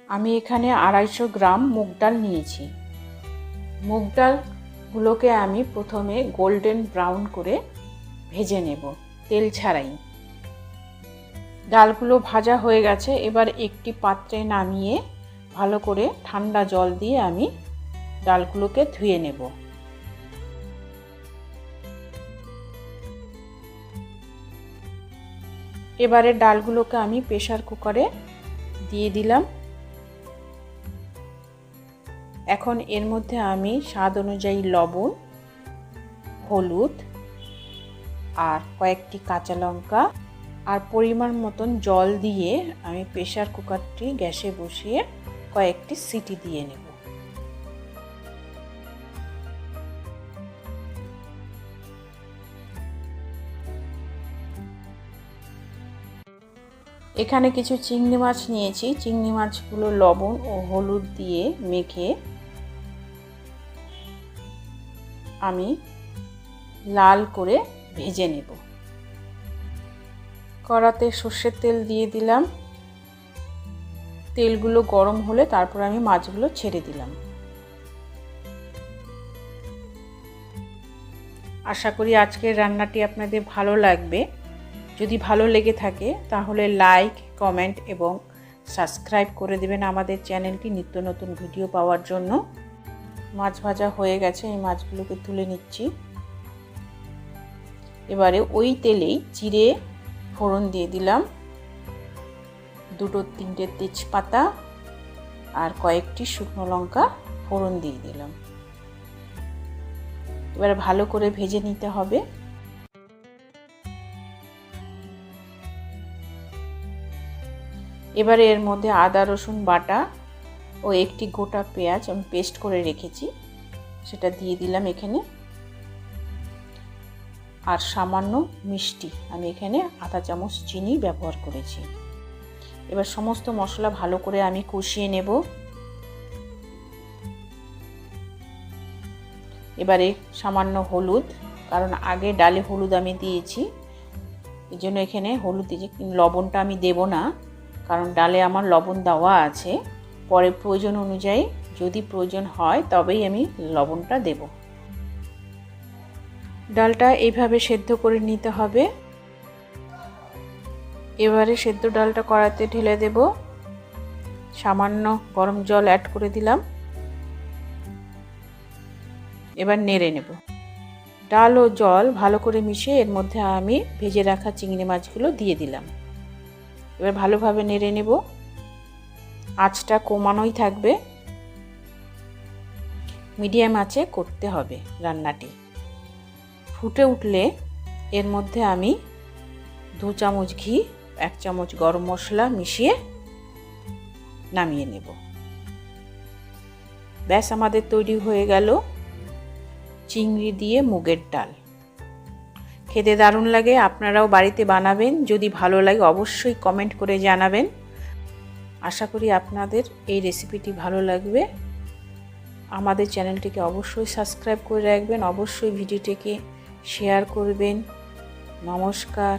আমি এখানে 250 গ্রাম মুগ ডাল নিয়েছি। মুগ ডালগুলোকে আমি প্রথমে গোল্ডেন ব্রাউন করে ভেজে নেব, তেল ছাড়াই। ডালগুলো ভাজা হয়ে গেছে। এবার একটি পাত্রে নামিয়ে ভালো করে ঠান্ডা জল দিয়ে আমি ডালগুলোকে ধুয়ে নেব। এবারে ডালগুলোকে আমি প্রেসার কুকারে দিয়ে দিলাম। এখন এর মধ্যে আমি স্বাদ অনুযায়ী লবণ, হলুদ আর কয়েকটি কাঁচা লঙ্কা আর পরিমাণ মতন জল দিয়ে আমি প্রেসার কুকারটি গ্যাসে বসিয়ে কয়েকটি সিটি দিয়ে নেব। এখানে কিছু চিংড়ি মাছ নিয়েছি। চিংড়ি মাছগুলো লবণ ও হলুদ দিয়ে মেখে আমি লাল করে ভেজে নেব। কড়াতে সর্ষের তেল দিয়ে দিলাম। তেলগুলো গরম হলে তারপর আমি মাছগুলো ছেড়ে দিলাম। আশা করি আজকের রান্নাটি আপনাদের ভালো লাগবে। যদি ভালো লেগে থাকে তাহলে লাইক, কমেন্ট এবং সাবস্ক্রাইব করে দেবেন আমাদের চ্যানেলটি নিত্য নতুন ভিডিও পাওয়ার জন্য। মাছ ভাজা হয়ে গেছে, এই মাছগুলোকে তুলে নিচ্ছি। এবারে ওই তেলেই জিরে ফোড়ন দিয়ে দিলাম, 2-3টে তেজপাতা আর কয়েকটি শুকনো লঙ্কা ফোড়ন দিয়ে দিলাম। এবারে ভালো করে ভেজে নিতে হবে। এবারে এর মধ্যে আদা রসুন বাটা ও একটি গোটা পেঁয়াজ আমি পেস্ট করে রেখেছি, সেটা দিয়ে দিলাম এখানে। আর সামান্য মিষ্টি, আমি এখানে আধা চামচ চিনি ব্যবহার করেছি। এবার সমস্ত মশলা ভালো করে আমি কষিয়ে নেব। এবারে সামান্য হলুদ, কারণ আগে ডালে হলুদ আমি দিয়েছি, এই জন্য এখানে হলুদ দিয়েছি। লবণটা আমি দেব না, কারণ ডালে আমার লবণ দেওয়া আছে। পরে প্রয়োজন অনুযায়ী যদি প্রয়োজন হয় তবেই আমি লবণটা দেব। ডালটা এইভাবে সেদ্ধ করে নিতে হবে। এবারে সেদ্ধ ডালটা কড়াইতে ঢেলে দেব। সামান্য গরম জল অ্যাড করে দিলাম। এবার নেড়ে নেব। ডাল ও জল ভালো করে মিশিয়ে এর মধ্যে আমি ভেজে রাখা চিংড়ি মাছগুলো দিয়ে দিলাম। এবার ভালোভাবে নেড়ে নেব। আঁচটা কমানোই থাকবে, মিডিয়াম আঁচে করতে হবে রান্নাটি। ফুটে উঠলে এর মধ্যে আমি 2 চামচ ঘি, 1 চামচ গরম মশলা মিশিয়ে নামিয়ে নেব। ব্যাস, আমাদের তৈরি হয়ে গেল চিংড়ি দিয়ে মুগের ডাল। খেতে দারুণ লাগে, আপনারাও বাড়িতে বানাবেন। যদি ভালো লাগে অবশ্যই কমেন্ট করে জানাবেন। আশা করি আপনাদের এই রেসিপিটি ভালো লাগবে। আমাদের চ্যানেলটিকে অবশ্যই সাবস্ক্রাইব করে রাখবেন, অবশ্যই ভিডিওটিকে শেয়ার করবেন। নমস্কার।